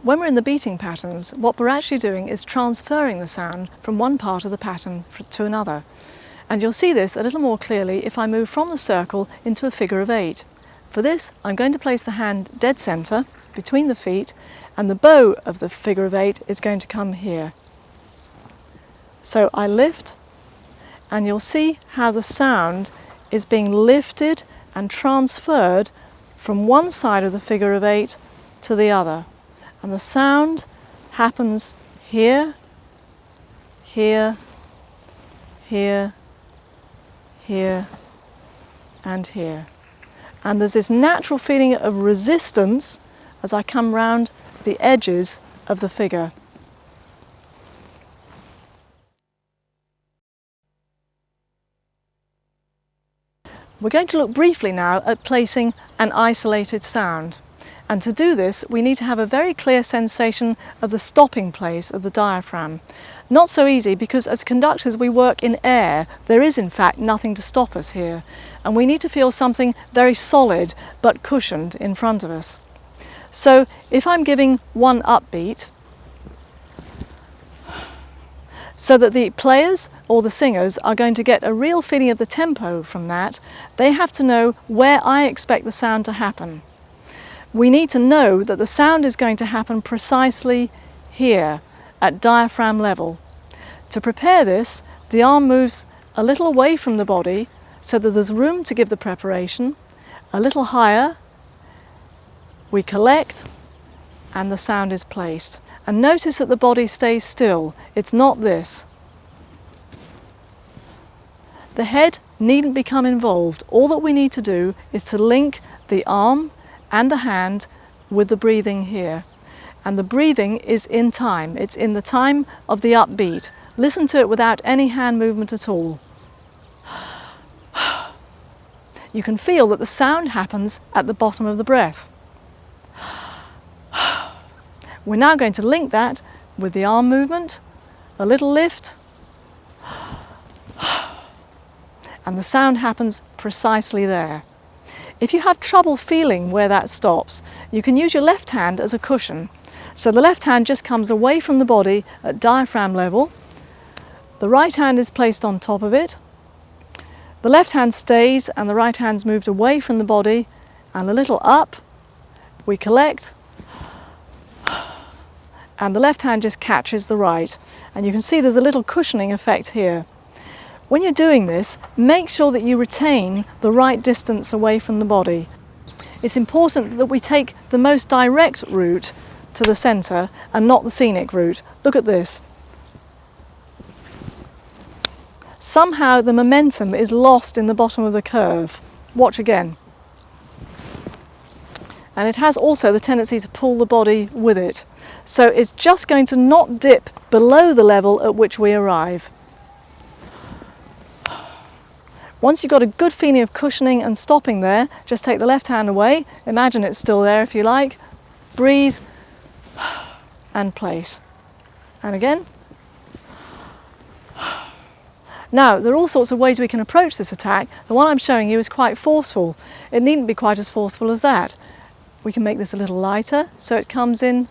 When we're in the beating patterns, what we're actually doing is transferring the sound from one part of the pattern to another. And you'll see this a little more clearly if I move from the circle into a figure of 8. For this, I'm going to place the hand dead centre between the feet, and the bow of the figure of 8 is going to come here. So I lift, and you'll see how the sound is being lifted and transferred from one side of the figure of 8 to the other. And the sound happens here, here, here, here, and here. And there's this natural feeling of resistance as I come round the edges of the figure. We're going to look briefly now at placing an isolated sound. And to do this, we need to have a very clear sensation of the stopping place of the diaphragm. Not so easy, because as conductors we work in air. There is in fact nothing to stop us here. And we need to feel something very solid but cushioned in front of us. So if I'm giving one upbeat, so that the players or the singers are going to get a real feeling of the tempo from that, they have to know where I expect the sound to happen. We need to know that the sound is going to happen precisely here, at diaphragm level. To prepare this, the arm moves a little away from the body so that there's room to give the preparation, a little higher, we collect, and the sound is placed. And notice that the body stays still. It's not this. The head needn't become involved. All that we need to do is to link the arm and the hand with the breathing here. And the breathing is in time. It's in the time of the upbeat. Listen to it without any hand movement at all. You can feel that the sound happens at the bottom of the breath. We're now going to link that with the arm movement, a little lift, and the sound happens precisely there. If you have trouble feeling where that stops, you can use your left hand as a cushion. So the left hand just comes away from the body at diaphragm level. The right hand is placed on top of it. The left hand stays and the right hand's moved away from the body, and a little up, we collect, and the left hand just catches the right. And you can see there's a little cushioning effect here. When you're doing this, make sure that you retain the right distance away from the body. It's important that we take the most direct route to the centre and not the scenic route. Look at this. Somehow the momentum is lost in the bottom of the curve. Watch again. And it has also the tendency to pull the body with it. So it's just going to not dip below the level at which we arrive. Once you've got a good feeling of cushioning and stopping there, just take the left hand away, imagine it's still there if you like, breathe and place. And again. Now, there are all sorts of ways we can approach this attack. The one I'm showing you is quite forceful. It needn't be quite as forceful as that. We can make this a little lighter so it comes in,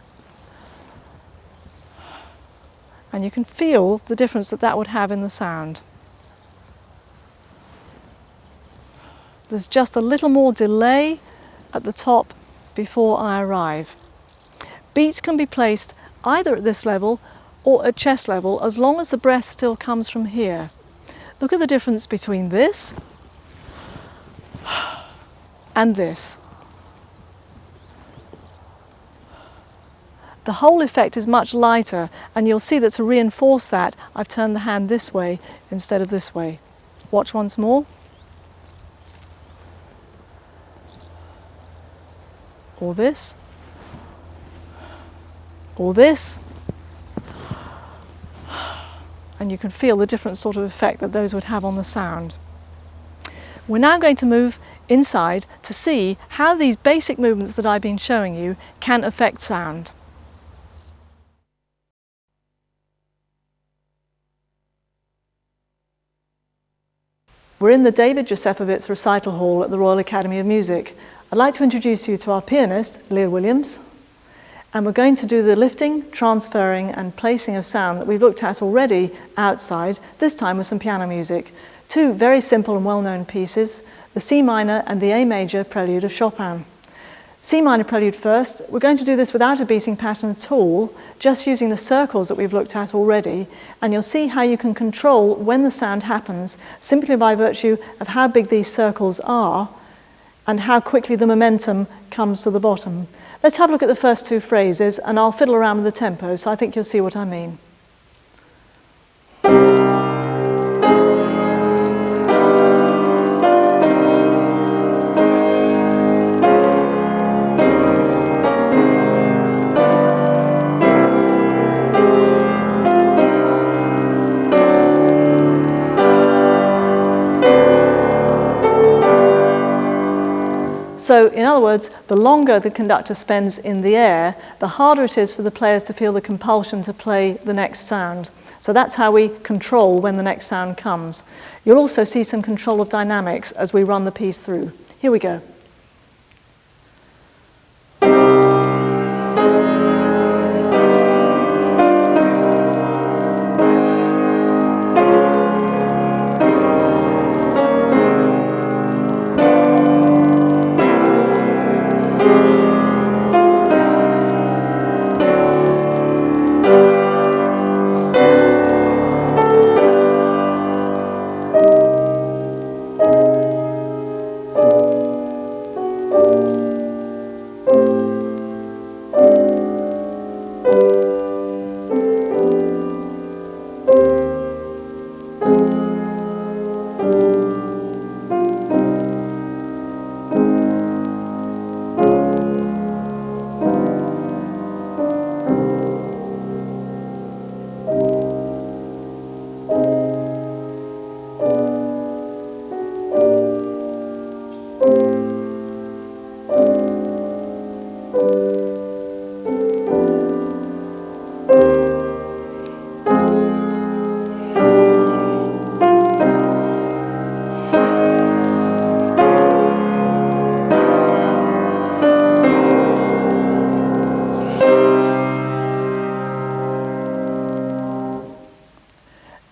and you can feel the difference that that would have in the sound. There's just a little more delay at the top before I arrive. Beats can be placed either at this level or at chest level, as long as the breath still comes from here. Look at the difference between this and this. The whole effect is much lighter, and you'll see that to reinforce that, I've turned the hand this way instead of this way. Watch once more. Or this. Or this. And you can feel the different sort of effect that those would have on the sound. We're now going to move inside to see how these basic movements that I've been showing you can affect sound. We're in the David Josefovitz Recital Hall at the Royal Academy of Music. I'd like to introduce you to our pianist, Leah Williams, And we're going to do the lifting, transferring, and placing of sound that we've looked at already outside, this time with some piano music. Two very simple and well-known pieces, the C minor and the A major prelude of Chopin. C minor prelude first. We're going to do this without a beating pattern at all, just using the circles that we've looked at already, and you'll see how you can control when the sound happens simply by virtue of how big these circles are and how quickly the momentum comes to the bottom. Let's have a look at the first two phrases, and I'll fiddle around with the tempo, so I think you'll see what I mean. So, in other words, the longer the conductor spends in the air, the harder it is for the players to feel the compulsion to play the next sound. So that's how we control when the next sound comes. You'll also see some control of dynamics as we run the piece through. Here we go.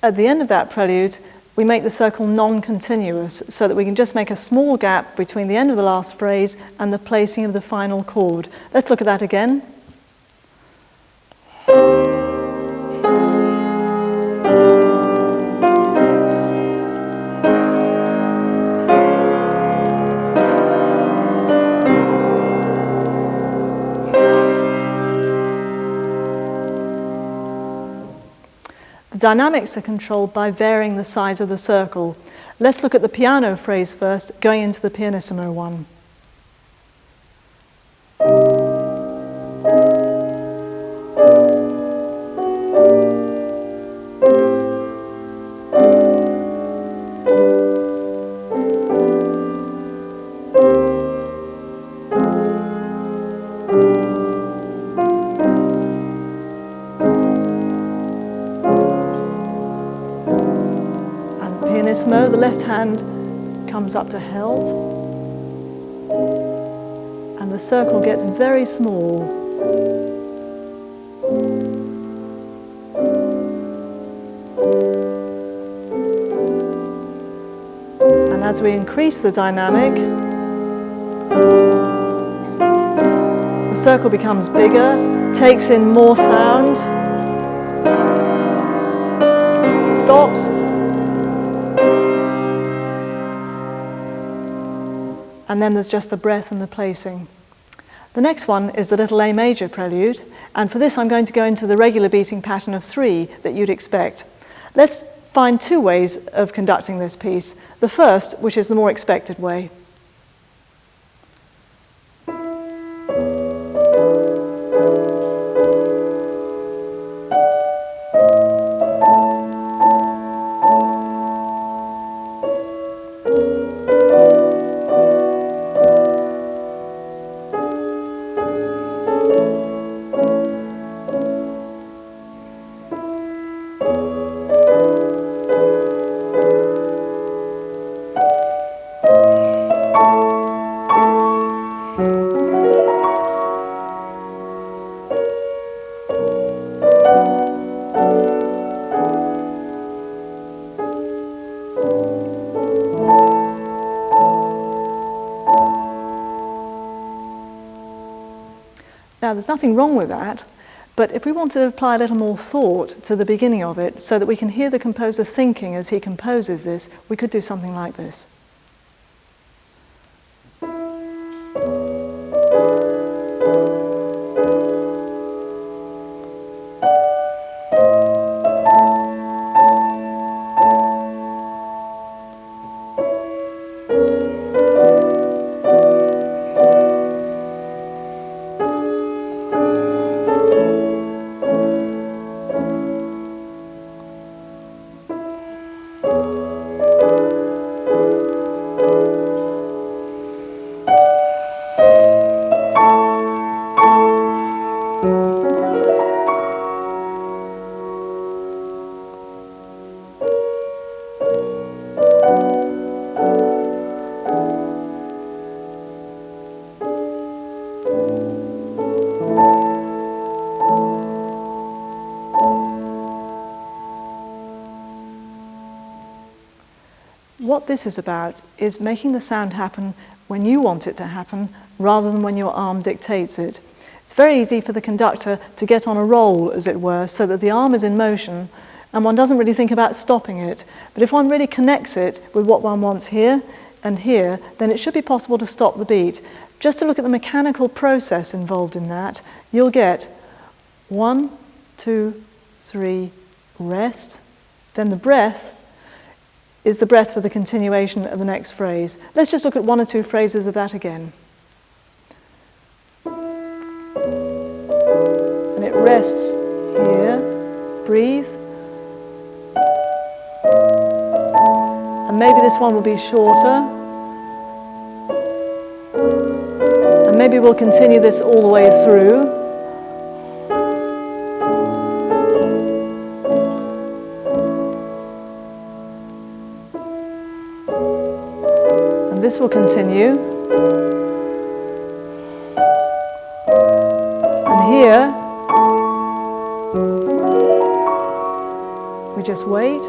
At the end of that prelude, we make the circle non-continuous so that we can just make a small gap between the end of the last phrase and the placing of the final chord. Let's look at that again. The dynamics are controlled by varying the size of the circle. Let's look at the piano phrase first, going into the pianissimo one. Pianissimo, the left hand comes up to help, and the circle gets very small. And as we increase the dynamic, the circle becomes bigger, takes in more sound, stops, and then there's just the breath and the placing. The next one is the little A major prelude, and for this I'm going to go into the regular beating pattern of 3 that you'd expect. Let's find 2 ways of conducting this piece. The first, which is the more expected way. Now, there's nothing wrong with that, but if we want to apply a little more thought to the beginning of it so that we can hear the composer thinking as he composes this, we could do something like this. What this is about is making the sound happen when you want it to happen rather than when your arm dictates it. It's very easy for the conductor to get on a roll, as it were, so that the arm is in motion and one doesn't really think about stopping it. But if one really connects it with what one wants here and here, then it should be possible to stop the beat. Just to look at the mechanical process involved in that, you'll get 1, 2, 3, rest, then the breath is the breath for the continuation of the next phrase. Let's just look at 1 or 2 phrases of that again. And it rests here, breathe. And maybe this one will be shorter. And maybe we'll continue this all the way through. This will continue, and here we just wait.